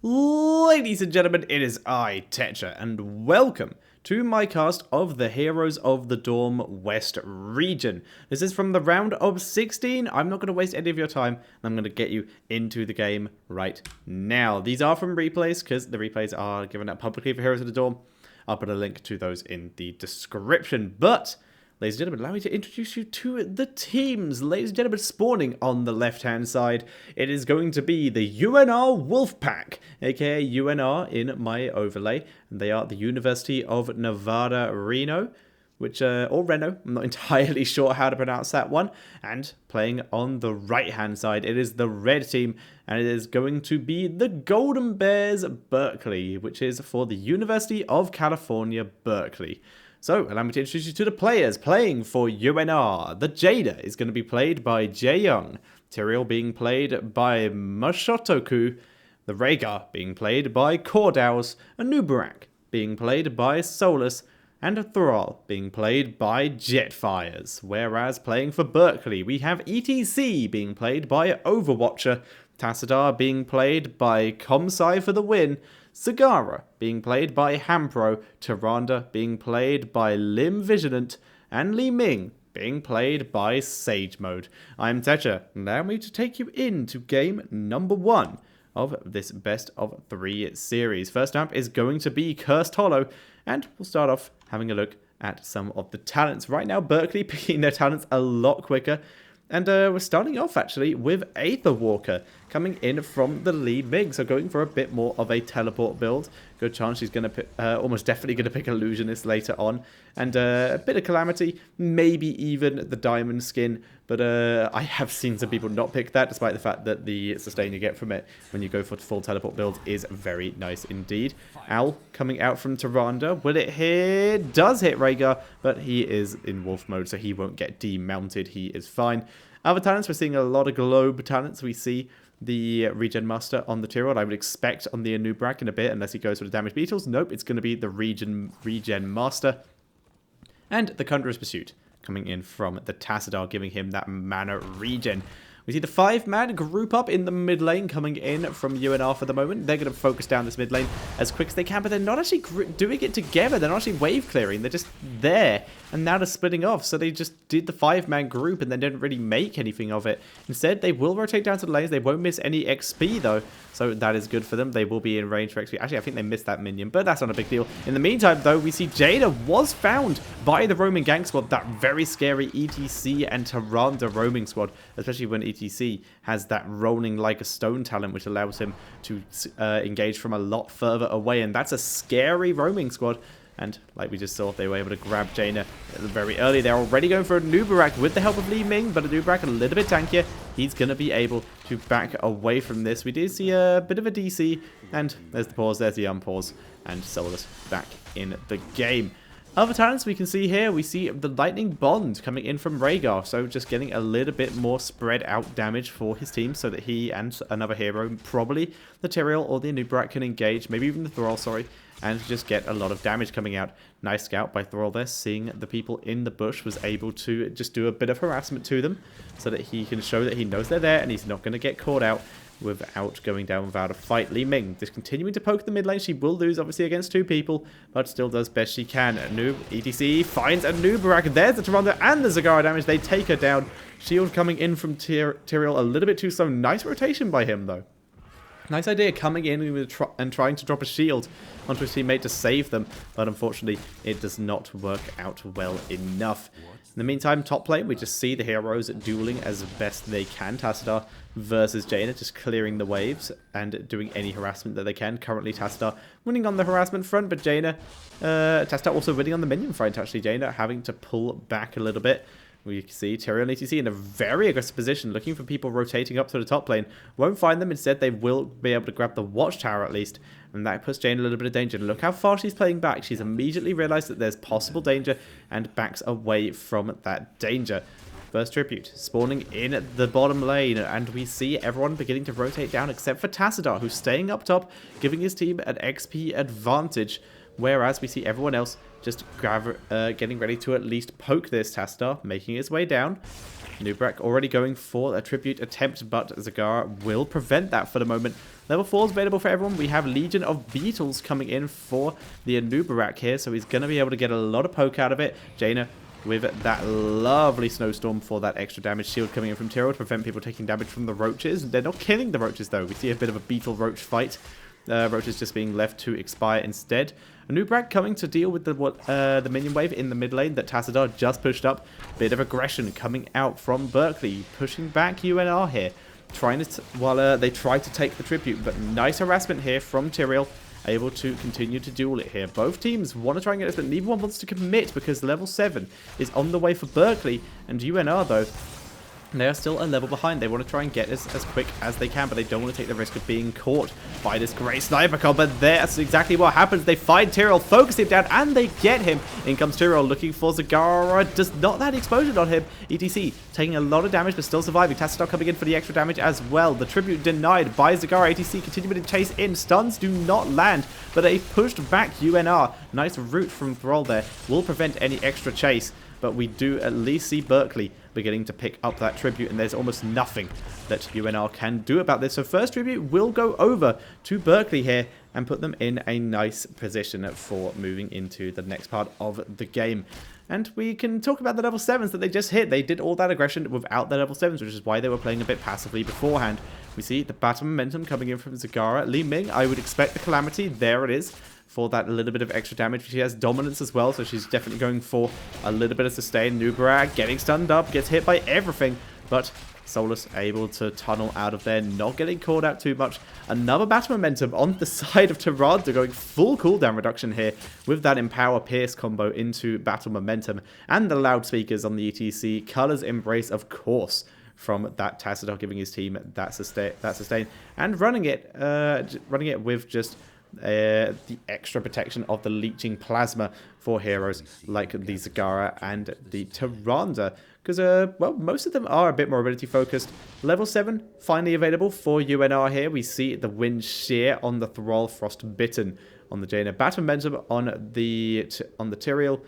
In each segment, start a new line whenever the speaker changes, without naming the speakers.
Ladies and gentlemen, it is I, Tetcher, and welcome to my cast of the Heroes of the Dorm West region. This is from the round of 16. I'm not going to waste any of your time. I'm going to get you into the game right now. These are from replays, because the replays are given out publicly for Heroes of the Dorm. I'll put a link to those in the description. But, ladies and gentlemen, allow me to introduce you to the teams. Ladies and gentlemen, spawning on the left-hand side, it is going to be the UNR Wolfpack, aka UNR in my overlay. And they are the University of Nevada, Reno, or Reno, I'm not entirely sure how to pronounce that one. And playing on the right-hand side, it is the red team, and it is going to be the Golden Bears, Berkeley, which is for the University of California, Berkeley. So, allow me to introduce you to the players playing for UNR. The Jada is going to be played by Jae Young, Tyrael being played by Mashotoku, the Rhaegar being played by Cordaus, Anubarak being played by Solus, and Thrall being played by Jetfires. Whereas playing for Berkeley, we have ETC being played by Overwatcher, Tassadar being played by Comsci for the win, Sagara being played by Hampro, Tyrande being played by Lim Vigilant, and Li Ming being played by Sage Mode. I'm Tetcher, allow me to take you into game number 1 of this best of 3 series. First up is going to be Cursed Hollow, and we'll start off having a look at some of the talents. Right now, Berkeley picking their talents a lot quicker. And we're starting off, actually, with Aether Walker coming in from the Li Ming. So going for a bit more of a teleport build. Good chance she's going to pick, almost definitely going to pick Illusionist later on. And a bit of Calamity, maybe even the Diamond skin. But I have seen some people not pick that, despite the fact that the sustain you get from it when you go for full teleport build is very nice indeed. Owl coming out from Tyrande. Will it hit? Does hit Rhaegar, but he is in wolf mode, so he won't get demounted. He is fine. Other talents, we're seeing a lot of globe talents. We see the Regen Master on the Tyrael. I would expect on the Anubarak in a bit, unless he goes for the damage beetles. Nope, it's going to be the Regen Master. And the Conjurer's Pursuit coming in from the Tassadar, giving him that mana regen. We see the 5-man group up in the mid lane coming in from UNR for the moment. They're going to focus down this mid lane as quick as they can, but they're not actually doing it together. They're not actually wave clearing. They're just there, and now they're splitting off. So they just did the 5-man group and then didn't really make anything of it. Instead, they will rotate down to the lanes. They won't miss any XP, though, so that is good for them. They will be in range for XP. Actually, I think they missed that minion, but that's not a big deal. In the meantime, though, we see Jada was found by the roaming gang squad, that very scary ETC and Tyrande roaming squad, especially when ETC has that rolling like a stone talent, which allows him to engage from a lot further away, and that's a scary roaming squad. And like we just saw, they were able to grab Jaina very early. They're already going for Anubarak with the help of Li Ming, but Anubarak a little bit tankier. He's going to be able to back away from this. We do see a bit of a DC, and there's the pause, there's the unpause, and Solus back in the game. Other talents we can see here, we see the Lightning Bond coming in from Rhaegar, so just getting a little bit more spread out damage for his team so that he and another hero, probably the Tyrael or the Anubarak, can engage, maybe even the Thrall, sorry, and just get a lot of damage coming out. Nice scout by Thrall there, seeing the people in the bush, was able to just do a bit of harassment to them so that he can show that he knows they're there and he's not going to get caught out without going down without a fight. Li Ming just continuing to poke the mid lane. She will lose, obviously, against 2 people, but still does best she can. ETC finds Anubarak. There's the Tyrande and the Zagara damage. They take her down. Shield coming in from Tyrael a little bit too slow. Nice rotation by him, though. Nice idea coming in and trying to drop a shield onto his teammate to save them, but unfortunately it does not work out well enough. In the meantime, top lane, we just see the heroes dueling as best they can. Tassadar versus Jaina, just clearing the waves and doing any harassment that they can. Currently, Tassadar winning on the harassment front, but Tassadar also winning on the minion front, actually. Jaina having to pull back a little bit. We see Tyrael and ETC in a very aggressive position, looking for people rotating up to the top lane. Won't find them. Instead, they will be able to grab the watchtower at least. And that puts Jane in a little bit of danger. Look how far she's playing back. She's immediately realized that there's possible danger and backs away from that danger. First tribute spawning in the bottom lane. And we see everyone beginning to rotate down except for Tassadar, who's staying up top, giving his team an XP advantage. Whereas we see everyone else just getting ready to at least poke this Tassadar, making his way down. Nubrak already going for a tribute attempt, but Zagara will prevent that for the moment. Level 4 is available for everyone. We have Legion of Beetles coming in for the Anubarak here, so he's going to be able to get a lot of poke out of it. Jaina with that lovely snowstorm for that extra damage shield coming in from Tyrrell to prevent people taking damage from the roaches. They're not killing the roaches though. We see a bit of a beetle roach fight. Roaches just being left to expire instead. Nubrak coming to deal with the minion wave in the mid lane that Tassadar just pushed up. Bit of aggression coming out from Berkeley, pushing back UNR here. Trying to while they try to take the tribute, but nice harassment here from Tyrael, able to continue to duel it here. Both teams want to try and get this, but neither one wants to commit because level 7 is on the way for Berkeley, and UNR though, they are still a level behind. They want to try and get this as quick as they can, but they don't want to take the risk of being caught by this great sniper combo. That's exactly what happens. They find Tyrrell, focus him down, and they get him. In comes Tyrrell looking for Zagara. Does not that explosion on him. ETC taking a lot of damage, but still surviving. Tassadar coming in for the extra damage as well. The tribute denied by Zagara. ETC continuing to chase in. Stuns do not land, but they pushed back UNR. Nice route from Thrall there. Will prevent any extra chase, but we do at least see Berkeley beginning to pick up that tribute, and there's almost nothing that UNR can do about this. So first tribute will go over to Berkeley here and put them in a nice position for moving into the next part of the game. And we can talk about the level 7s that they just hit. They did all that aggression without the level 7s, which is why they were playing a bit passively beforehand. We see the battle momentum coming in from Zagara. Li Ming, I would expect the Calamity. There it is, for that little bit of extra damage. She has dominance as well, so she's definitely going for a little bit of sustain. Nubrak getting stunned up, gets hit by everything, but Solus able to tunnel out of there, not getting caught out too much. Another battle momentum on the side of Tyrande, going full cooldown reduction here with that Empower Pierce combo into battle momentum, and the loudspeakers on the ETC. Colors Embrace, of course, from that Tassadar, giving his team that sustain, and running it with just the extra protection of the leeching plasma for heroes like the Zagara and the Tyrande, because well, most of them are a bit more ability focused. Level 7 finally available for UNR here. We see the Wind Shear on the Thrall, Frostbitten on the Jaina, Battle Momentum on the Tyrael.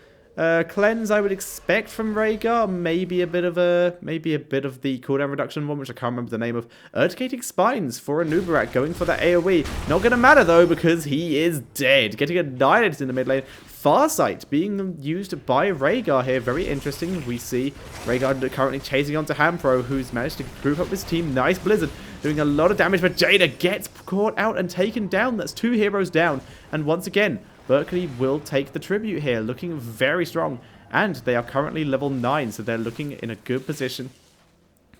Cleanse I would expect from Rhaegar, maybe a bit of the cooldown reduction one, which I can't remember the name of. Urticating Spines for Anubarak, going for that AoE. Not gonna matter though, because he is dead, getting annihilated in the mid lane. Farsight being used by Rhaegar here, very interesting. We see Rhaegar currently chasing onto Hampro, who's managed to group up his team. Nice Blizzard, doing a lot of damage, but Jada gets caught out and taken down. That's 2 heroes down, and once again, Berkeley will take the tribute here, looking very strong. And they are currently level 9, so they're looking in a good position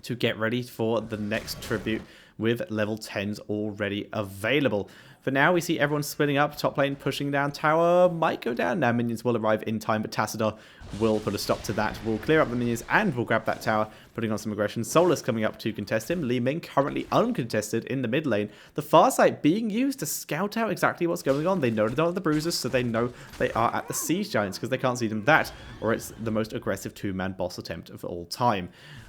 to get ready for the next tribute with level 10s already available. For now, we see everyone splitting up. Top lane pushing down. Tower might go down. Now minions will arrive in time, but Tassadar will put a stop to that. We'll clear up the minions and we'll grab that tower, putting on some aggression. Solus coming up to contest him. Li Ming currently uncontested in the mid lane. The Farsight being used to scout out exactly what's going on. They know they don't have the bruisers, so they know they are at the Siege Giants because they can't see them that, or it's the most aggressive 2-man boss attempt of all time.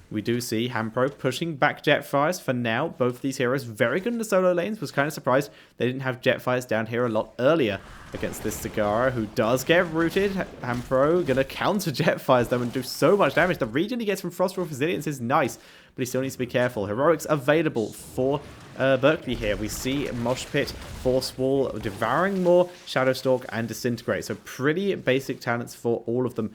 We do see Hampro pushing back Jetfires for now. Both these heroes very good in the solo lanes. Was kind of surprised they didn't have Jetfires down here a lot earlier against this Zagara, who does get rooted. Hampro gonna counter Jetfires though and do so much damage. The regen he gets from Frostwolf Resilience is nice, but he still needs to be careful. Heroics available for Berkeley here. We see Mosh Pit, Force Wall, Devouring Maw, Shadowstalk, and Disintegrate. So pretty basic talents for all of them.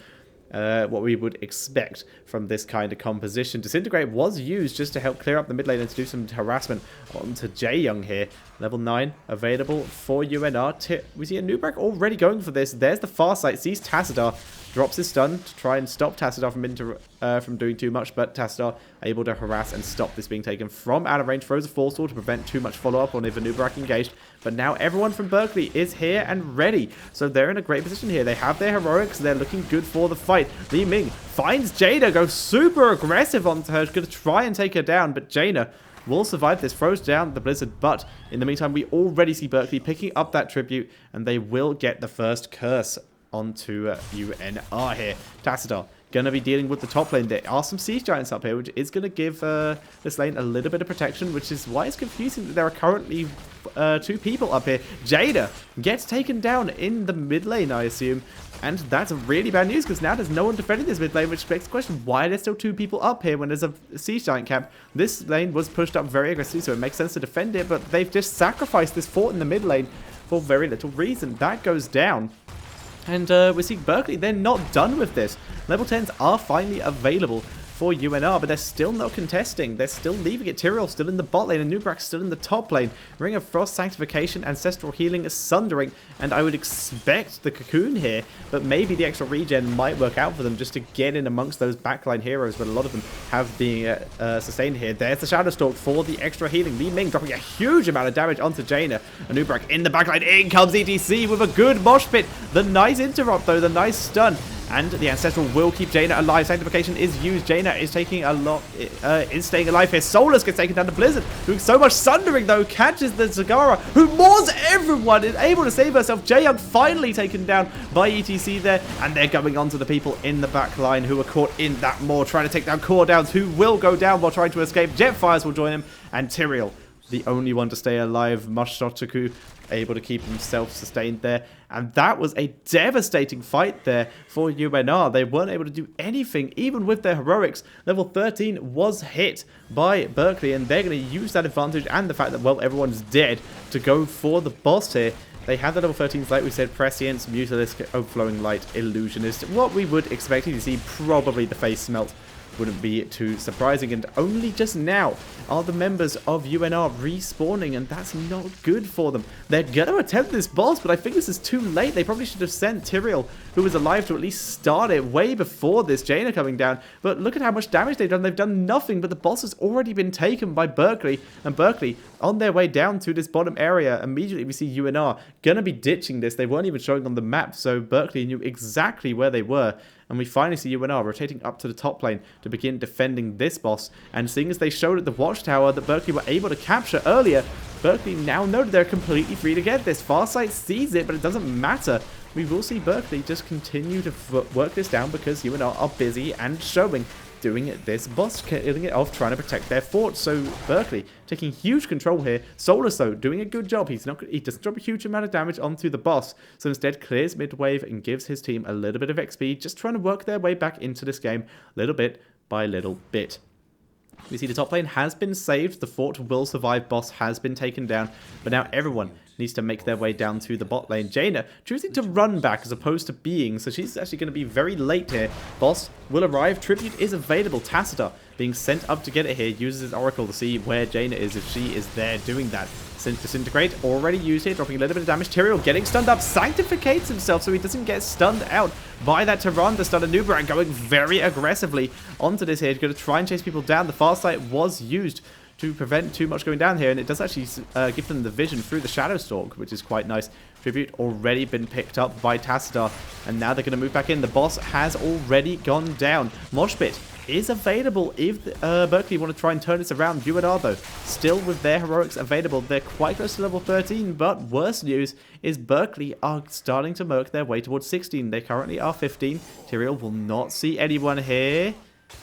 What we would expect from this kind of composition. Disintegrate was used just to help clear up the mid lane and to do some harassment onto Jae Young here. Level 9 available for UNR. We see Anubarak already going for this. There's the Farsight, sees Tassadar, drops his stun to try and stop Tassadar from doing too much, but Tassadar able to harass and stop this being taken from out of range. Throws a Force Wall to prevent too much follow-up on if Anubarak engaged. But now everyone from Berkeley is here and ready. So they're in a great position here. They have their heroics. They're looking good for the fight. Li Ming finds Jada, goes super aggressive onto her. Going to try and take her down, but Jaina will survive this. Throws down the Blizzard, but in the meantime, we already see Berkeley picking up that tribute, and they will get the first curse onto UNR here. Tassadar going to be dealing with the top lane. There are some Siege Giants up here, which is going to give this lane a little bit of protection, which is why it's confusing that there are currently 2 people up here. Jaina gets taken down in the mid lane, I assume. And that's really bad news, because now there's no one defending this mid lane, which begs the question, why are there still 2 people up here when there's a Siege Giant camp? This lane was pushed up very aggressively, so it makes sense to defend it, but they've just sacrificed this fort in the mid lane for very little reason. That goes down. And we see Berkeley, they're not done with this. Level 10s are finally available for UNR, but they're still not contesting. They're still leaving it. Tyrael still in the bot lane, and Nubrak still in the top lane. Ring of Frost, Sanctification, Ancestral Healing, Sundering, and I would expect the Cocoon here, but maybe the extra regen might work out for them just to get in amongst those backline heroes, but a lot of them have been sustained here. There's the Shadow Stalk for the extra healing. Li Ming dropping a huge amount of damage onto Jaina. And Nubrak in the backline. In comes ETC with a good mosh pit. The nice interrupt, though, the nice stun. And the Ancestral will keep Jaina alive. Sanctification is used. Jaina is taking a lot, is staying alive here. Solus gets taken down to Blizzard. Doing so much Sundering, though. Catches the Zagara, who moors everyone. Is able to save herself. Jaeyoung finally taken down by ETC there. And they're going on to the people in the back line who are caught in that moor. Trying to take down Core Downs, who will go down while trying to escape. Jetfires will join him. And Tyrael, the only one to stay alive. Mushotaku able to keep himself sustained there. And that was a devastating fight there for UNR. They weren't able to do anything, even with their heroics. Level 13 was hit by Berkeley, and they're going to use that advantage and the fact that, well, everyone's dead to go for the boss here. They have the level 13s, like we said, Prescience, Mutalisk, Overflowing Light, Illusionist. What we would expect to see, probably the Face Smelt. Wouldn't be too surprising, and only just now are the members of UNR respawning, and that's not good for them. They're going to attempt this boss, but I think this is too late. They probably should have sent Tyrael, who was alive, to at least start it way before this Jaina coming down. But look at how much damage they've done. They've done nothing, but the boss has already been taken by Berkeley, and Berkeley on their way down to this bottom area. Immediately we see UNR going to be ditching this. They weren't even showing on the map, so Berkeley knew exactly where they were. And we finally see UNR rotating up to the top lane to begin defending this boss. And seeing as they showed at the watchtower that Berkeley were able to capture earlier, Berkeley now know that they're completely free to get this. Farsight sees it, but it doesn't matter. We will see Berkeley just continue to work this down because UNR are busy and showing doing this boss, killing it off, trying to protect their fort. So Berkeley taking huge control here. Solus, though, doing a good job. He doesn't drop a huge amount of damage onto the boss, so instead clears mid-wave and gives his team a little bit of XP, just trying to work their way back into this game little bit by little bit. We see the top lane has been saved. The fort will survive. Boss has been taken down. But now everyone needs to make their way down to the bot lane. Jaina choosing to run back as opposed to being. So she's actually going to be very late here. Boss will arrive. Tribute is available. Tacita being sent up to get it here. Uses his Oracle to see where Jaina is if she is there doing that. Disintegrate already used here, dropping a little bit of damage. Tyrael getting stunned up, sanctificates himself so he doesn't get stunned out by that Tyrande stun. And Nubrak going very aggressively onto this here, going to try and chase people down. The Farsight was used to prevent too much going down here, and it does actually give them the vision through the Shadow Stalk, which is quite nice. Tribute already been picked up by Tacita, and now they're going to move back in. The boss has already gone down. Moshpit is available if Berkeley want to try and turn this around. UNR, though, still with their heroics available. They're quite close to level 13, but worse news is Berkeley are starting to work their way towards 16. They currently are 15. Tyrael will not see anyone here.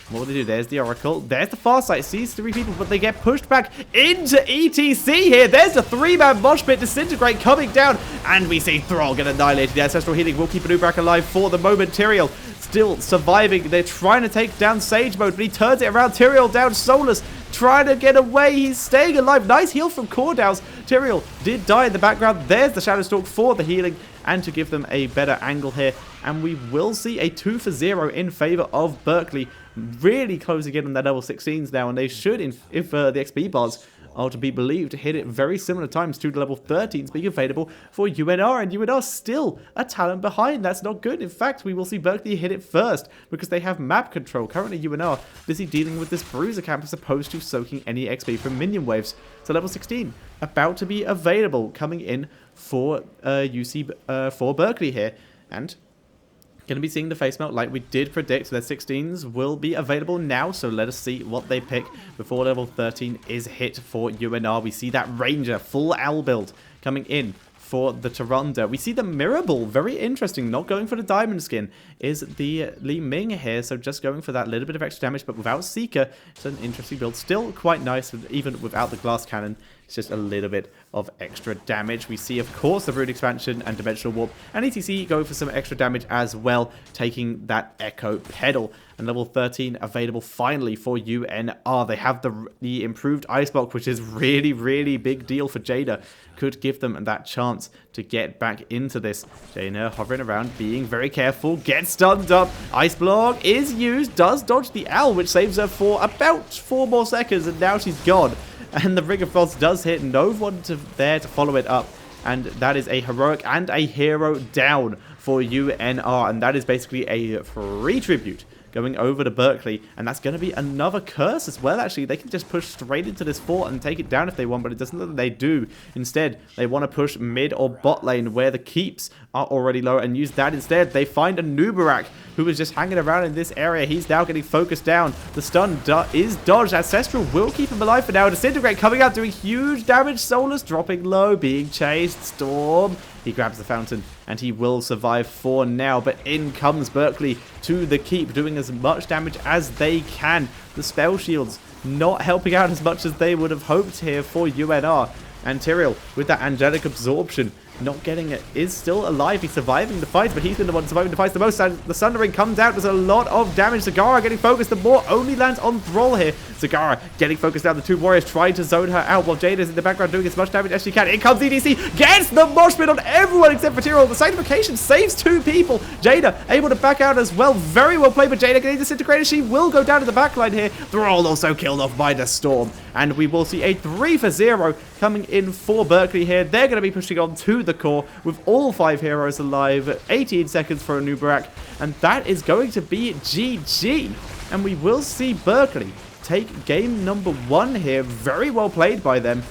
What will they do? There's the Oracle. There's the Farsight. Sees 3 people, but they get pushed back into ETC here. There's the 3-man mosh pit. Disintegrate coming down. And we see Thrall get annihilated. The Ancestral Healing will keep Nubrak alive for the moment. Tyrael still surviving. They're trying to take down Sage Mode, but he turns it around. Tyrael down. Solus trying to get away. He's staying alive. Nice heal from Cordows. Tyrael did die in the background. There's the Shadow Stalk for the healing and to give them a better angle here. And we will see a 2-for-0 in favor of Berkeley. Really closing in on their level 16s now, and they should, if the XP bars are to be believed, hit it very similar times to the level 13s being available for UNR, and UNR still a talent behind. That's not good. In fact, we will see Berkeley hit it first because they have map control. Currently, UNR busy dealing with this Bruiser camp as opposed to soaking any XP from minion waves. So level 16 about to be available, coming in for for Berkeley here, and going to be seeing the face melt like we did predict. Their 16s will be available now, so let us see what they pick before level 13 is hit for UNR. We see that Ranger full owl build coming in for the Tyrande. We see the Mirror Ball, very interesting, not going for the Diamond Skin, is the Li Ming here, so just going for that little bit of extra damage, but without Seeker. It's an interesting build, still quite nice, even without the Glass Cannon. It's just a little bit of extra damage. We see, of course, the Rune Expansion and Dimensional Warp, and ETC going for some extra damage as well, taking that Echo Pedal. And level 13 available finally for UNR. They have the improved Ice Block, which is really, really big deal for Jada. Could give them that chance to get back into this. Jaina hovering around, being very careful, gets stunned up. Ice Block is used, does dodge the Owl, which saves her for about 4 more seconds, and now she's gone. And the Ring of Frost does hit, no one there to follow it up. And that is a heroic and a hero down for UNR. And that is basically a free tribute going over to Berkeley, and that's going to be another curse as well. Actually, they can just push straight into this fort and take it down if they want, but it doesn't look like they do. Instead, they want to push mid or bot lane where the keeps are already low and use that instead. They find a Nubarak who is just hanging around in this area. He's now getting focused down. The stun is dodged. Ancestral will keep him alive for now. Disintegrate coming out, doing huge damage. Solus dropping low, being chased. Storm. He grabs the fountain, and he will survive for now. But in comes Berkeley to the keep, doing as much damage as they can. The spell shields not helping out as much as they would have hoped here for UNR. And Tyrael, with that angelic absorption, not getting it, is still alive. He's surviving the fight, but he's been the one surviving the fight the most. The Sundering comes out. There's a lot of damage. Zagara getting focused. The Moor only lands on Thrall here. Zagara getting focused down. The 2 warriors trying to zone her out while Jade is in the background doing as much damage as she can. In comes EDC. Gets the mosh pit on everyone except for Tyrael. The Sanctification saves 2 people. Jada able to back out as well. Very well played, but Jada getting disintegrated. She will go down to the backline here. Thrall also killed off by the Storm. And we will see a 3-for-0 coming in for Berkeley here. They're going to be pushing on to the core with all 5 heroes alive. 18 seconds for a Nubarak. And that is going to be GG. And we will see Berkeley take game number 1 here. Very well played by them.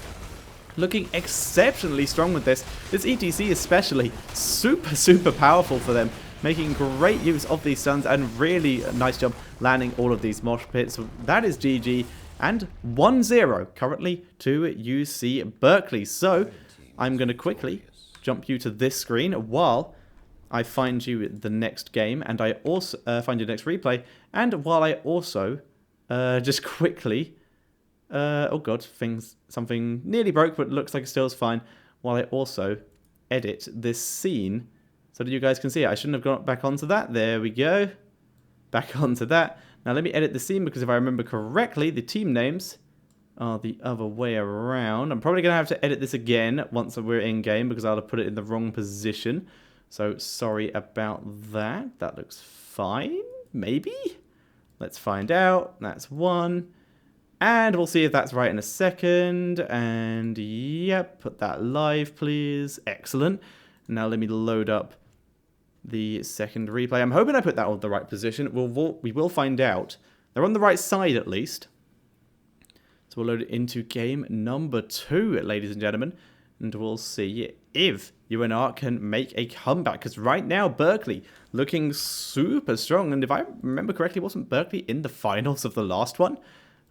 Looking exceptionally strong with this. This ETC especially super powerful for them. Making great use of these stuns and really a nice job landing all of these mosh pits. So that is GG. And 1-0 currently to UC Berkeley. So I'm going to quickly jump you to this screen while I find you the next game, and I also find you the next replay, and while I also just quickly oh god, something nearly broke, but looks like it still is fine, while I also edit this scene so that you guys can see it. I shouldn't have gone back onto that. There we go. Back onto that. Now let me edit the scene, because if I remember correctly, the team names are the other way around. I'm probably going to have to edit this again once we're in game, because I'll have put it in the wrong position. So sorry about that. That looks fine, maybe? Let's find out. That's 1. And we'll see if that's right in a second. And yep, put that live, please. Excellent. Now let me load up the second replay. I'm hoping I put that on the right position. We will find out. They're on the right side, at least. So we'll load it into game number 2, ladies and gentlemen. And we'll see if UNR can make a comeback. Because right now, Berkeley looking super strong. And if I remember correctly, wasn't Berkeley in the finals of the last one?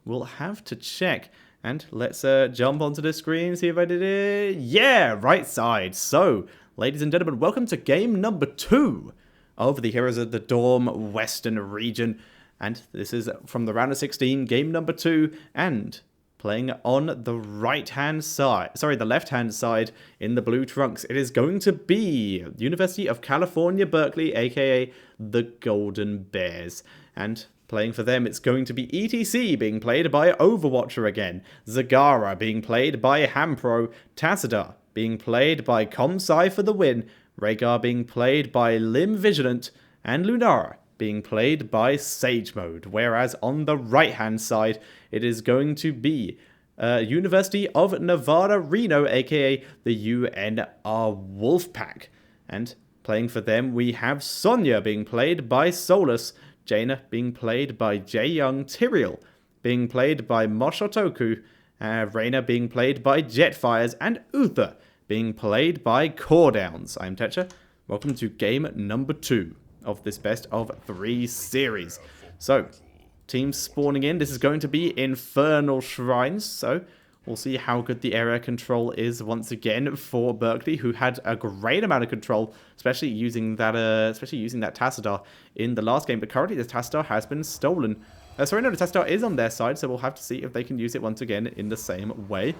We'll have to check. And let's jump onto the screen, see if I did it. Yeah, right side. So, ladies and gentlemen, welcome to game number 2 of the Heroes of the Dorm Western region. And this is from the round of 16, game number 2, and playing on the right-hand side, sorry, the left-hand side in the blue trunks. It is going to be University of California, Berkeley, aka the Golden Bears. And playing for them, it's going to be ETC being played by Overwatcher again, Zagara being played by Hampro, Tassadar being played by Comsci for the win, Rhaegar being played by Lim Vigilant, and Lunara being played by Sage Mode. Whereas on the right-hand side, it is going to be University of Nevada, Reno, aka the UNR Wolfpack. And playing for them, we have Sonya being played by Solus, Jaina being played by Jae Young, Tyrael being played by Moshotoku, Reyna being played by Jetfires, and Uther being played by Cordowns. I'm Tetcher. Welcome to game number 2 of this best of 3 series. So, teams spawning in. This is going to be Infernal Shrines. So, We'll see how good the area control is once again for Berkeley, who had a great amount of control, especially using that Tassadar in the last game. But currently, the Tassadar has been stolen. Sorry, no, the Tassadar is on their side, so we'll have to see if they can use it once again in the same way.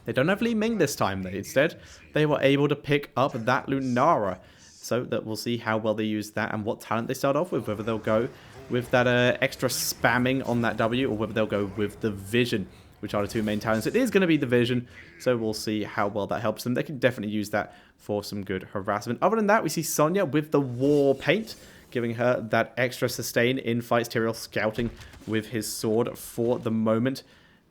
They don't have Li Ming this time, though. Instead, they were able to pick up that Lunara. So that we'll see how well they use that and what talent they start off with, whether they'll go with that extra spamming on that W or whether they'll go with the Vision, which are the two main talents. It is going to be the Vision, so we'll see how well that helps them. They can definitely use that for some good harassment. Other than that, we see Sonya with the War Paint, giving her that extra sustain in fights. Tyrael scouting with his sword for the moment.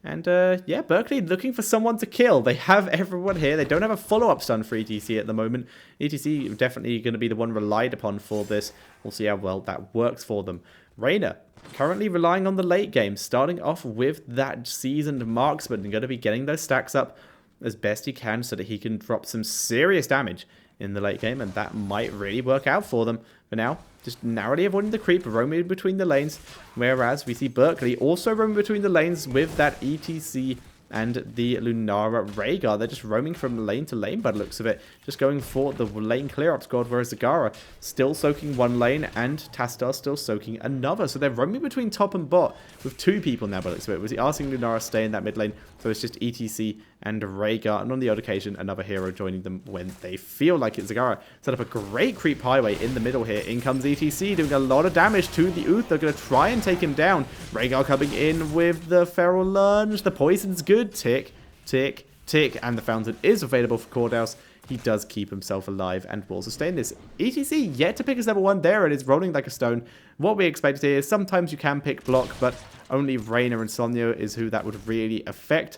And, yeah, Berkeley looking for someone to kill. They have everyone here. They don't have a follow-up stun for ETC at the moment. ETC definitely going to be the one relied upon for this. We'll see how well that works for them. Reno currently relying on the late game, starting off with that seasoned marksman and going to be getting those stacks up as best he can so that he can drop some serious damage in the late game, and that might really work out for them. For now, just narrowly avoiding the creep, roaming between the lanes, whereas we see Berkeley also roaming between the lanes with that ETC and the Lunara Rhaegar. They're just roaming from lane to lane by the looks of it, just going for the lane clear-up squad, whereas Zagara still soaking one lane and Tassadar still soaking another. So they're roaming between top and bot with two people now by the looks of it. Was he asking Lunara to stay in that mid lane? So it's just ETC and Rhaegar, and on the odd occasion, another hero joining them when they feel like it. Zagara set up a great creep highway in the middle here. In comes ETC, doing a lot of damage to the Uth. They're going to try and take him down. Rhaegar coming in with the Feral Lunge. The poison's good. Tick, tick, tick. And the fountain is available for Cordaus. He does keep himself alive and will sustain this. ETC yet to pick his level 1. There it is, rolling like a stone. What we expected here is sometimes you can pick block, but only Reyna and Sonya is who that would really affect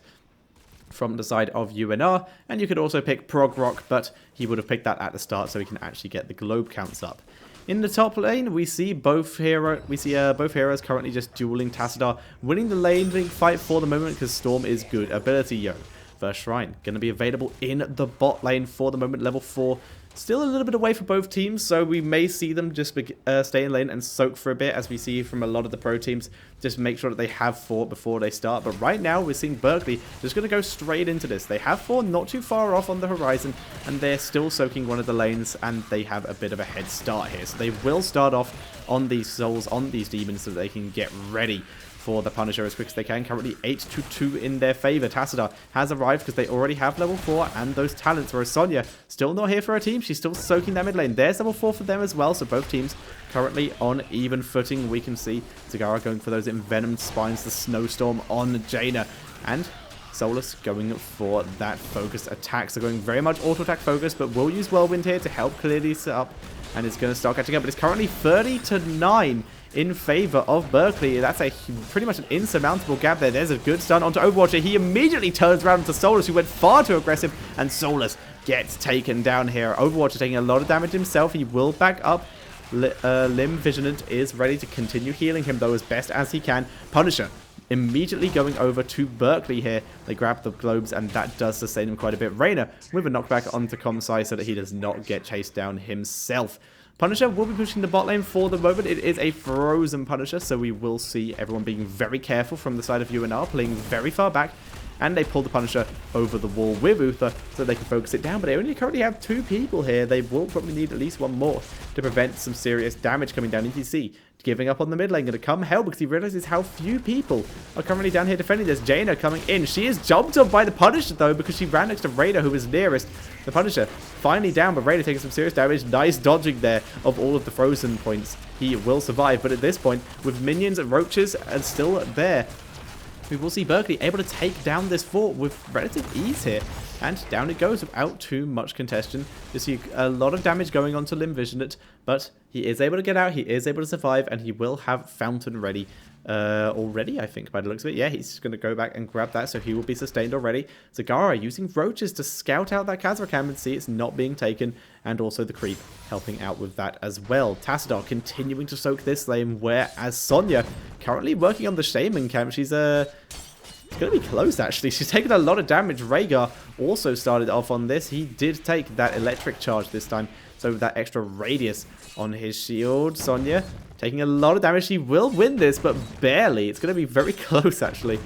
from the side of UNR. And you could also pick Prog Rock, but he would have picked that at the start so he can actually get the globe counts up. In the top lane, we see both heroes currently just dueling Tassadar, winning the lane fight for the moment because Storm is good ability, yo. First Shrine, going to be available in the bot lane for the moment, level 4. Still a little bit away for both teams, so we may see them just stay in lane and soak for a bit, as we see from a lot of the pro teams. Just make sure that they have fought before they start. But right now, we're seeing Berkeley just going to go straight into this. They have fought not too far off on the horizon, and they're still soaking one of the lanes, and they have a bit of a head start here. So they will start off on these souls, on these demons, so they can get ready for the Punisher as quick as they can. Currently 8-2 in their favor. Tassadar has arrived because they already have level 4 and those talents, whereas Sonya still not here for her team. She's still soaking that mid lane. There's level 4 for them as well, so both teams currently on even footing. We can see Zagara going for those envenomed spines, the snowstorm on Jaina, and Solus going for that focus attack. So going very much auto attack focus, but will use Whirlwind here to help clear these up, and it's going to start catching up. But it's currently 30-9 in favor of Berkeley. That's a pretty much an insurmountable gap there. There's a good stun onto Overwatcher. He immediately turns around to Solus, who went far too aggressive, and Solus gets taken down here. Overwatcher taking a lot of damage himself. He will back up. Lim Vigilant is ready to continue healing him, though, as best as he can. Punisher immediately going over to Berkeley here. They grab the globes, and that does sustain him quite a bit. Reyna with a knockback onto Comsai so that he does not get chased down himself. Punisher will be pushing the bot lane for the moment. It is a frozen Punisher, so we will see everyone being very careful from the side of UNR, playing very far back. And they pull the Punisher over the wall with Uther so they can focus it down. But they only currently have 2 people here. They will probably need at least 1 more to prevent some serious damage coming down. ETC giving up on the mid lane, going to come help because he realizes how few people are currently down here defending this. Jaina coming in. She is jumped on by the Punisher, though, because she ran next to Raider, who was nearest. The Punisher finally down, but Raider taking some serious damage. Nice dodging there of all of the frozen points. He will survive, but at this point, with minions and roaches and still there, we will see Berkeley able to take down this fort with relative ease here. And down it goes without too much contention. You see a lot of damage going on to Lim Vigilant, but he is able to get out, he is able to survive, and he will have Fountain ready already, I think, by the looks of it. Yeah, he's going to go back and grab that, so he will be sustained already. Zagara using roaches to scout out that Khazra camp and see it's not being taken, and also the creep helping out with that as well. Tassadar continuing to soak this lane, whereas Sonya currently working on the Shaman camp. She's it's going to be close, actually. She's taken a lot of damage. Rhaegar also started off on this. He did take that electric charge this time, so with that extra radius on his shield. Sonya taking a lot of damage. She will win this, but barely. It's going to be very close, actually.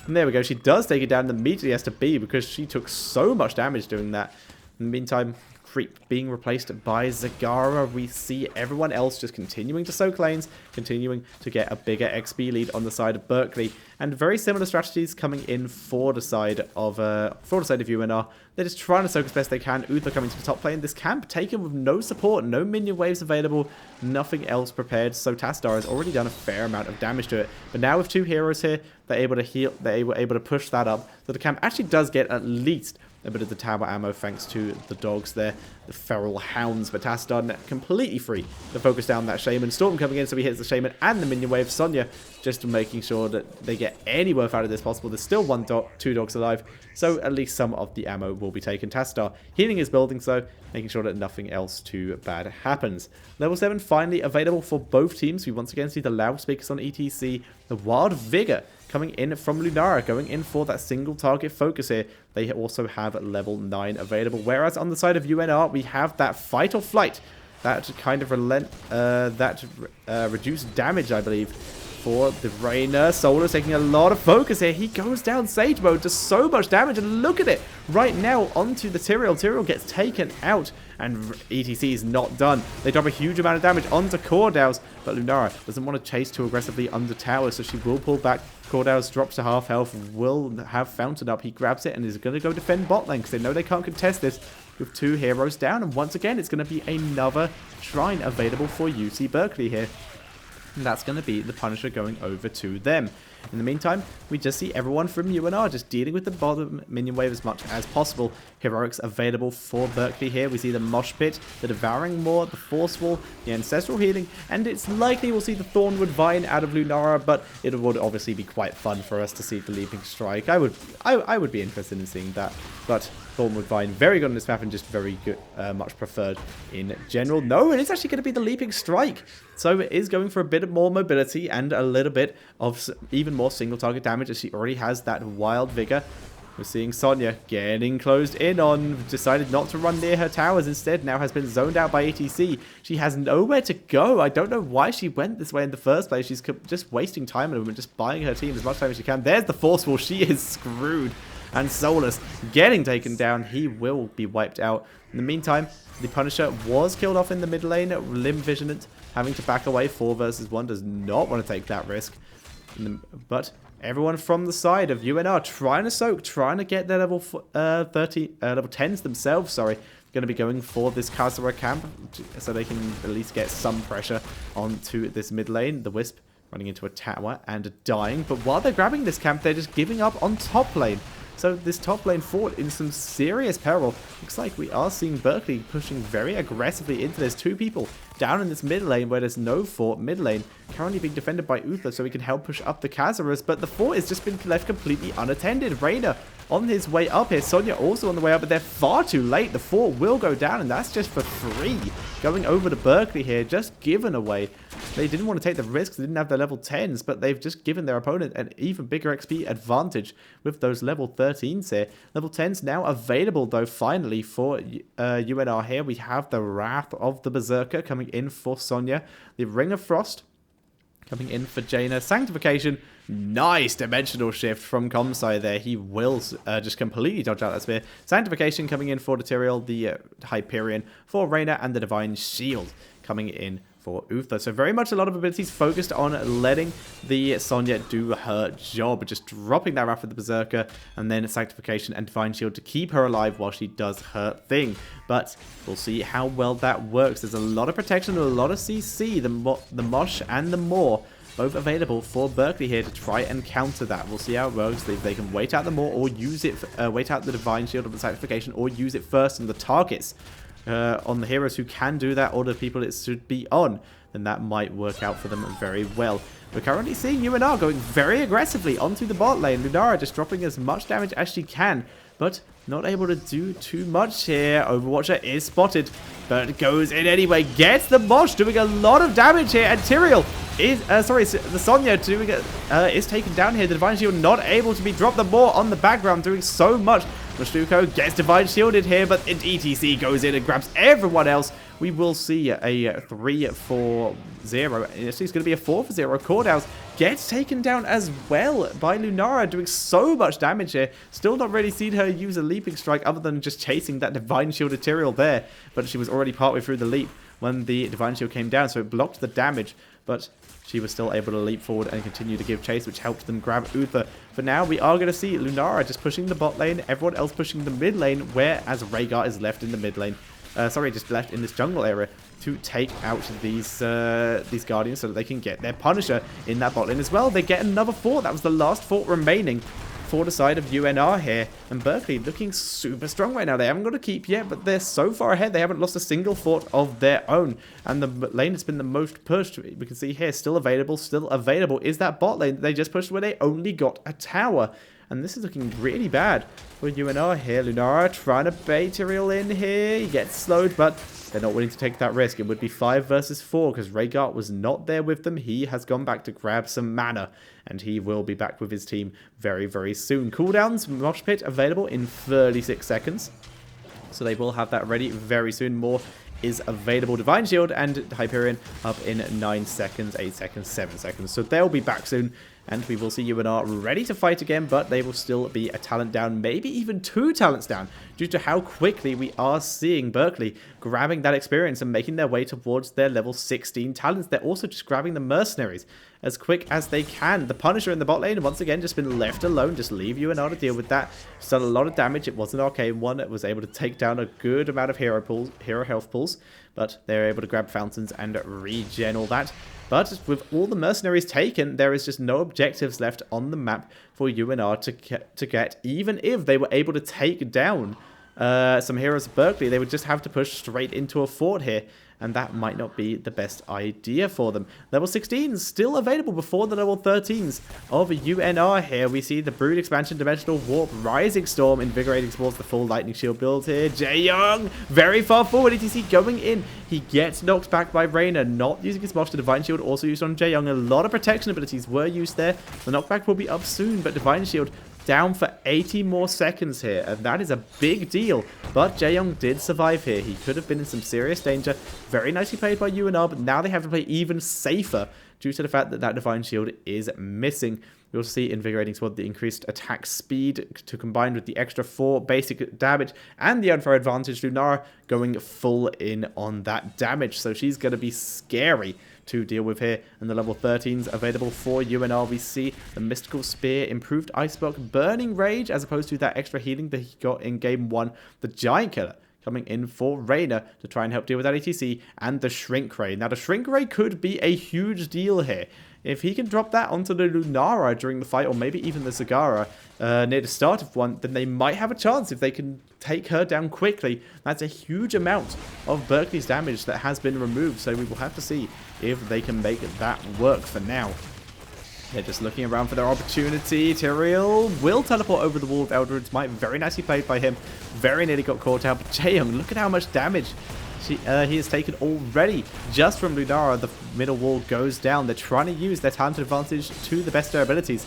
And there we go. She does take it down and immediately has to be because she took so much damage doing that. In the meantime, Creep being replaced by Zagara. We see everyone else just continuing to soak lanes, continuing to get a bigger XP lead on the side of Berkeley. And very similar strategies coming in for the side of UNR. They're just trying to soak as best they can. Uther coming to the top lane. This camp taken with no support, no minion waves available, nothing else prepared. So Tastar has already done a fair amount of damage to it. But now with 2 heroes here, they're able to heal. They were able to push that up. So the camp actually does get at least a bit of the tower ammo thanks to the dogs there, the feral hounds. But Tastar completely free to focus down that Shaman. Storm coming in, so he hits the Shaman and the minion wave. Sonya just making sure that they get any worth out of this possible. There's still 2 dogs alive, so at least some of the ammo will be taken. Tastar healing his buildings though, making sure that nothing else too bad happens. Level 7 finally available for both teams. We once again see the loudspeakers on ETC. The Wild Vigor coming in from Lunara, going in for that single target focus here. They also have level 9 available. Whereas on the side of UNR, we have that fight or flight. That kind of reduced damage, I believe, for the Reno. Solar's taking a lot of focus here. He goes down Sage mode, does so much damage, and look at it. Right now, onto the Tyrael. Tyrael gets taken out, and ETC is not done. They drop a huge amount of damage onto Cordows, but Lunara doesn't want to chase too aggressively under tower, so she will pull back. Cordows drops to half health, will have Fountain up. He grabs it and is going to go defend bot lane because they know they can't contest this with 2 heroes down. And once again, it's going to be another shrine available for UC Berkeley here. And that's going to be the Punisher going over to them. In the meantime, we just see everyone from UNR just dealing with the bottom minion wave as much as possible. Heroics available for Berkeley here. We see the Mosh Pit, the Devouring Maw, the Force Wall, the Ancestral Healing, and it's likely we'll see the Thornwood Vine out of Lunara, but it would obviously be quite fun for us to see the Leaping Strike. I would be interested in seeing that, but Thornwood Vine, very good on this map and just very good, much preferred in general. No, and it's actually going to be the Leaping Strike. So it is going for a bit more mobility and a little bit of even more single target damage as she already has that Wild Vigor. We're seeing Sonya getting closed in on, decided not to run near her towers, instead now has been zoned out by ATC. She has nowhere to go. I don't know why she went this way in the first place. She's just wasting time at the moment, just buying her team as much time as she can. There's the Force Wall. She is screwed. And Solus getting taken down. He will be wiped out. In the meantime, the Punisher was killed off in the mid lane. Limb Vigilant having to back away. 4 versus 1 does not want to take that risk. But everyone from the side of UNR trying to soak, trying to get their level 10s themselves, sorry. Going to be going for this Kazura camp so they can at least get some pressure onto this mid lane. The Wisp running into a tower and dying. But while they're grabbing this camp, they're just giving up on top lane. So this top lane fought in some serious peril. Looks like we are seeing Berkeley pushing very aggressively into this. 2 people down in this mid lane where there's no fort. Mid lane currently being defended by Uther so he can help push up the Kazaras. But the fort has just been left completely unattended. Raider on his way up here. Sonya also on the way up, but they're far too late. The fort will go down, and that's just for free. Going over to Berkeley here, just given away. They didn't want to take the risks. They didn't have their level 10s, but they've just given their opponent an even bigger XP advantage with those level 13s here. Level 10s now available, though, finally, for UNR here. We have the Wrath of the Berserker coming in for Sonya. The Ring of Frost coming in for Jaina. Sanctification. Nice dimensional shift from Comsai there. He will just completely dodge out that spear. Sanctification coming in for the Tyrael, the Hyperion for Reyna, and the Divine Shield coming in for Uther. So very much a lot of abilities focused on letting the Sonya do her job. Just dropping that Wrath of the Berserker and then Sanctification and Divine Shield to keep her alive while she does her thing. But we'll see how well that works. There's a lot of protection, a lot of CC. The Mosh and the Maw both available for Berkeley here to try and counter that. We'll see how it works. If they can wait out the Maw or use it, wait out the Divine Shield of the Sanctification, or use it first on the targets. On the heroes who can do that, or the people it should be on, then that might work out for them very well. We're currently seeing UNR going very aggressively onto the bot lane. Lunara just dropping as much damage as she can, but not able to do too much here. Overwatcher is spotted, but goes in anyway. Gets the Mosh, doing a lot of damage here. And Tyrael is, the Sonya doing is taken down here. The Divine Shield not able to be dropped. The Maw on the background doing so much. Mashtuko gets Divine Shielded here, but ETC goes in and grabs everyone else. We will see a 3-4-0. It's going to be a 4-0. Cordals gets taken down as well by Lunara, doing so much damage here. Still not really seen her use a leaping strike other than just chasing that Divine Shield material there. But she was already partway through the leap when the Divine Shield came down, so it blocked the damage. But she was still able to leap forward and continue to give chase, which helped them grab Uther. For now, we are going to see Lunara just pushing the bot lane, everyone else pushing the mid lane, whereas Rhaegar is left in the mid lane. Just left in this jungle area to take out these Guardians so that they can get their Punisher in that bot lane as well. They get another fort. That was the last fort remaining for the side of UNR here. And Berkeley looking super strong right now. They haven't got a keep yet, but they're so far ahead. They haven't lost a single fort of their own. And the lane has been the most pushed. We can see here, still available is that bot lane that they just pushed where they only got a tower. And this is looking really bad for UNR here. Lunara trying to bait Tyrael in here. He gets slowed, but they're not willing to take that risk. It would be 5 versus 4 because Rhaegar was not there with them. He has gone back to grab some mana, and he will be back with his team very, very soon. Cooldowns, Mosh Pit available in 36 seconds. So they will have that ready very soon. More is available. Divine Shield and Hyperion up in 9 seconds, 8 seconds, 7 seconds. So they'll be back soon. And we will see UNR ready to fight again, but they will still be a talent down, maybe even 2 talents down, due to how quickly we are seeing Berkeley grabbing that experience and making their way towards their level 16 talents. They're also just grabbing the mercenaries as quick as they can. The Punisher in the bot lane, once again, just been left alone. Just leave UNR to deal with that. It's done a lot of damage. It was an arcane one. It was able to take down a good amount of hero health pools, but they're able to grab fountains and regen all that. But with all the mercenaries taken, there is just no objectives left on the map for UNR to get. Even if they were able to take down some heroes of Berkeley, they would just have to push straight into a fort here. And that might not be the best idea for them. Level 16s still available before the level 13s of UNR here. We see the Brood Expansion, Dimensional Warp, Rising Storm, Invigorating Spores, the full Lightning Shield build here. Jaeyoung very far forward. ETC going in. He gets knocked back by Reyna, not using his Mosh. The Divine Shield also used on Jaeyoung. A lot of protection abilities were used there. The knockback will be up soon, but Divine Shield down for 80 more seconds here, and that is a big deal. But Jaeyoung did survive here. He could have been in some serious danger. Very nicely played by UNR, but now they have to play even safer due to the fact that that Divine Shield is missing. You'll see Invigorating Sword, the increased attack speed to combine with the extra 4 basic damage and the unfair advantage. Lunara going full in on that damage, so she's going to be scary to deal with here. And the level 13s available for UNR. We see the Mystical Spear, improved Ice Block, Burning Rage, as opposed to that extra healing that he got in Game 1. The Giant Killer coming in for Reyna to try and help deal with that ETC, and the Shrink Ray. Now, the Shrink Ray could be a huge deal here. If he can drop that onto the Lunara during the fight, or maybe even the Zagara near the start of one, then they might have a chance if they can take her down quickly. That's a huge amount of Berkeley's damage that has been removed, so we will have to see if they can make that work for now. They're just looking around for their opportunity. Tyrael will teleport over the wall of Eldred's Might. Very nicely played by him. Very nearly got caught out. But Jaeyoung, look at how much damage he has taken already just from Lunara. The middle wall goes down. They're trying to use their talented advantage to the best of their abilities.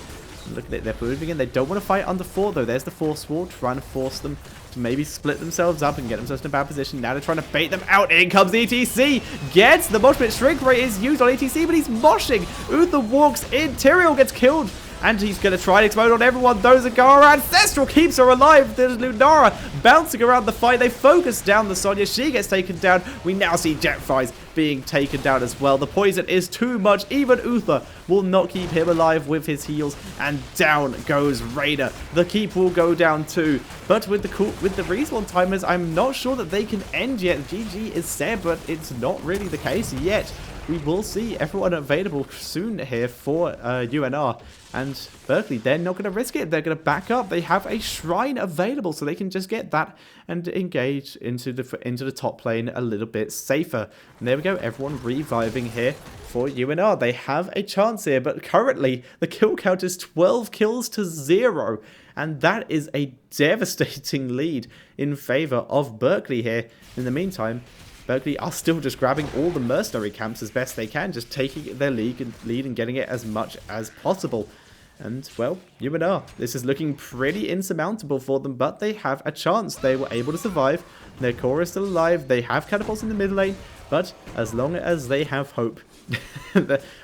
Look at it, they're moving in. They don't want to fight under 4 though. There's the Force Wall, trying to force them to maybe split themselves up and get themselves in a bad position. Now they're trying to bait them out. In comes ETC. Gets the Mosh Pit. Shrink Ray is used on ETC, but he's moshing. Uther walks in. Tyrael gets killed. And he's going to try and explode on everyone. Those Zagara Ancestral keeps her alive. There's Lunara bouncing around the fight. They focus down the Sonya. She gets taken down. We now see Jetfries being taken down as well. The poison is too much. Even Uther will not keep him alive with his heals. And down goes Raider. The keep will go down too. But with the respawn timers, I'm not sure that they can end yet. GG is said, but it's not really the case yet. We will see everyone available soon here for UNR. And Berkeley, they're not going to risk it. They're going to back up. They have a shrine available, so they can just get that and engage into the top lane a little bit safer. And there we go. Everyone reviving here for UNR. They have a chance here, but currently the kill count is 12 kills to 0. And that is a devastating lead in favor of Berkeley here. In the meantime, Berkeley are still just grabbing all the mercenary camps as best they can, just taking their lead and getting it as much as possible. And, well, UNR, this is looking pretty insurmountable for them, but they have a chance. They were able to survive. Their core is still alive. They have catapults in the mid lane, but as long as they have hope,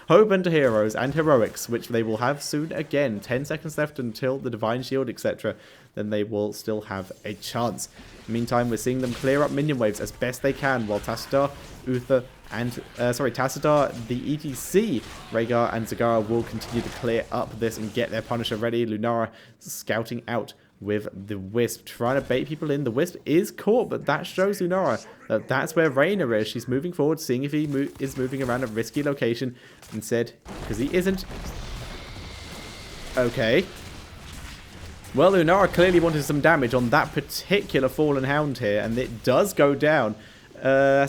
hope and heroes and heroics, which they will have soon again, 10 seconds left until the Divine Shield, etc., then they will still have a chance. Meantime, we're seeing them clear up minion waves as best they can, while Tassadar, Uther, and, Tassadar, the ETC, Rhaegar, and Zagara will continue to clear up this and get their Punisher ready. Lunara scouting out with the Wisp, trying to bait people in. The Wisp is caught, but that shows Lunara that that's where Reno is. She's moving forward, seeing if he is moving around a risky location. Instead, because he isn't. Okay. Well, Lunara clearly wanted some damage on that particular Fallen Hound here, and it does go down. Hamper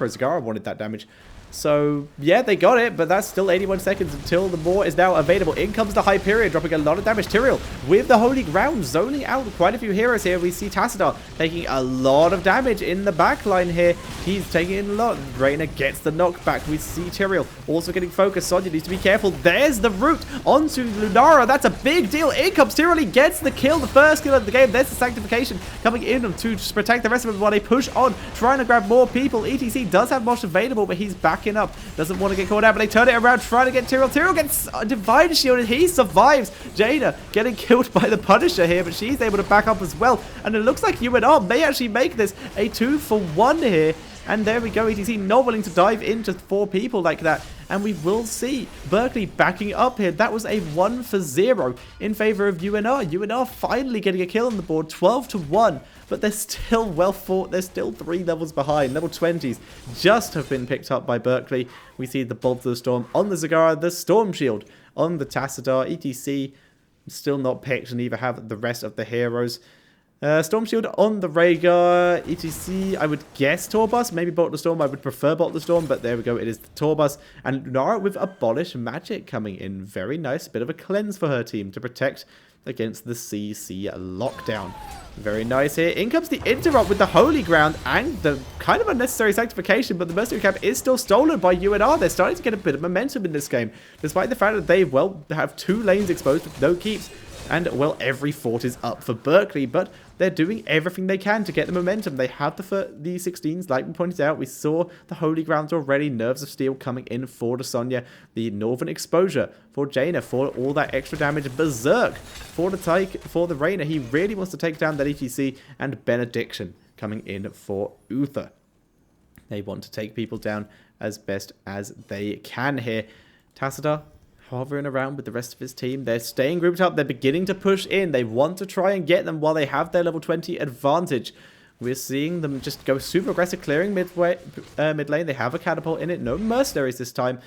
Zagara wanted that damage. So, yeah, they got it, but that's still 81 seconds until the Maw is now available. In comes the Hyperion, dropping a lot of damage. Tyrael with the Holy Ground, zoning out quite a few heroes here. We see Tassadar taking a lot of damage in the backline here. He's taking in a lot. Reyna gets the knockback. We see Tyrael also getting focused. Sonya needs to be careful. There's the root onto Lunara. That's a big deal. In comes Tyrael. He gets the kill, the first kill of the game. There's the Sanctification coming in to protect the rest of them while they push on, trying to grab more people. ETC does have Mosh available, but he's backing up. Doesn't want to get caught out, but they turn it around, trying to get Tyrael. Tyrael gets Divine Shield, and he survives. Jaina getting killed by the Punisher here, but she's able to back up as well. And it looks like UNR may actually make this a 2-for-1 here. And there we go, ETC not willing to dive into 4 people like that. And we will see Berkeley backing up here. That was a 1-for-0 in favor of UNR. UNR finally getting a kill on the board, 12-1. But they're still well fought. They're still 3 levels behind. Level 20s just have been picked up by Berkeley. We see the Bolt of the Storm on the Zagara, the Storm Shield on the Tassadar. ETC still not picked, and neither have the rest of the heroes. Storm Shield on the Rhaegar. ETC, I would guess Torbus, maybe Bolt the Storm. I would prefer Bolt the Storm, but there we go. It is the Torbus. And Lunara with Abolish Magic coming in. Very nice. Bit of a cleanse for her team to protect against the CC lockdown. Very nice here. In comes the Interrupt with the Holy Ground and the kind of unnecessary Sanctification, but the Mercenary Camp is still stolen by UNR. They're starting to get a bit of momentum in this game, despite the fact that they, well, have 2 lanes exposed with no keeps. And, well, every fort is up for Berkeley, but they're doing everything they can to get the momentum. They have the 16s, like we pointed out. We saw the Holy Grounds already. Nerves of Steel coming in for the Sonya. The Northern Exposure for Jaina for all that extra damage. Berserk for the Reyna. He really wants to take down that ETC. And Benediction coming in for Uther. They want to take people down as best as they can here. Tassadar hovering around with the rest of his team. They're staying grouped up. They're beginning to push in. They want to try and get them while they have their level 20 advantage. We're seeing them just go super aggressive, clearing mid lane. They have a catapult in it. No mercenaries this time.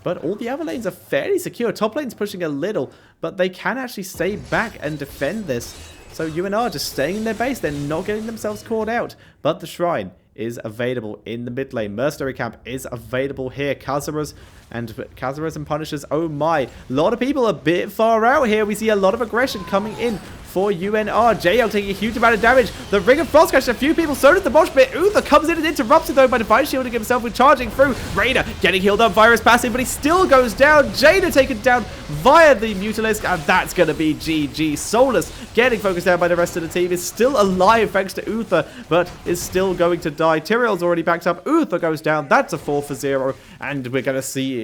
But all the other lanes are fairly secure. Top lane's pushing a little, but they can actually stay back and defend this. So UNR just staying in their base. They're not getting themselves caught out. But the Shrine is available in the mid lane. Mercenary Camp is available here. Kazaras and Punishers. Oh my. A lot of people a bit far out here. We see a lot of aggression coming in for UNR. JL taking a huge amount of damage. The Ring of Frost catches a few people. So does the Mosh Pit. Uther comes in and interrupts it though by Divine Shielding himself with charging through. Raider getting healed up via his passive, but he still goes down. Jaina taken down via the Mutalisk, and that's going to be GG. Solus getting focused down by the rest of the team. Is still alive thanks to Uther, but is still going to die. Tyrael's already backed up. Uther goes down. That's a 4-for-0, and we're going to see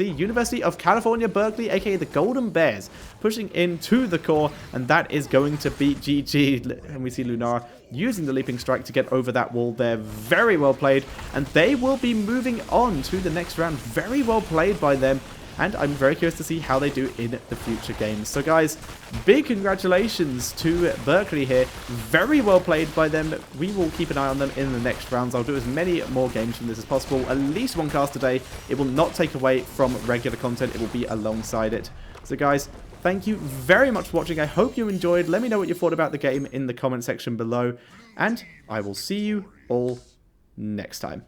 University of California, Berkeley, aka the Golden Bears, pushing into the core, and that is going to be GG. And we see Lunara using the Leaping Strike to get over that wall there. Very well played, and they will be moving on to the next round. Very well played by them, and I'm very curious to see how they do in the future games. So guys, big congratulations to Berkeley here. Very well played by them. We will keep an eye on them in the next rounds. I'll do as many more games from this as possible. At least 1 cast a day. It will not take away from regular content. It will be alongside it. So guys, thank you very much for watching. I hope you enjoyed. Let me know what you thought about the game in the comment section below. And I will see you all next time.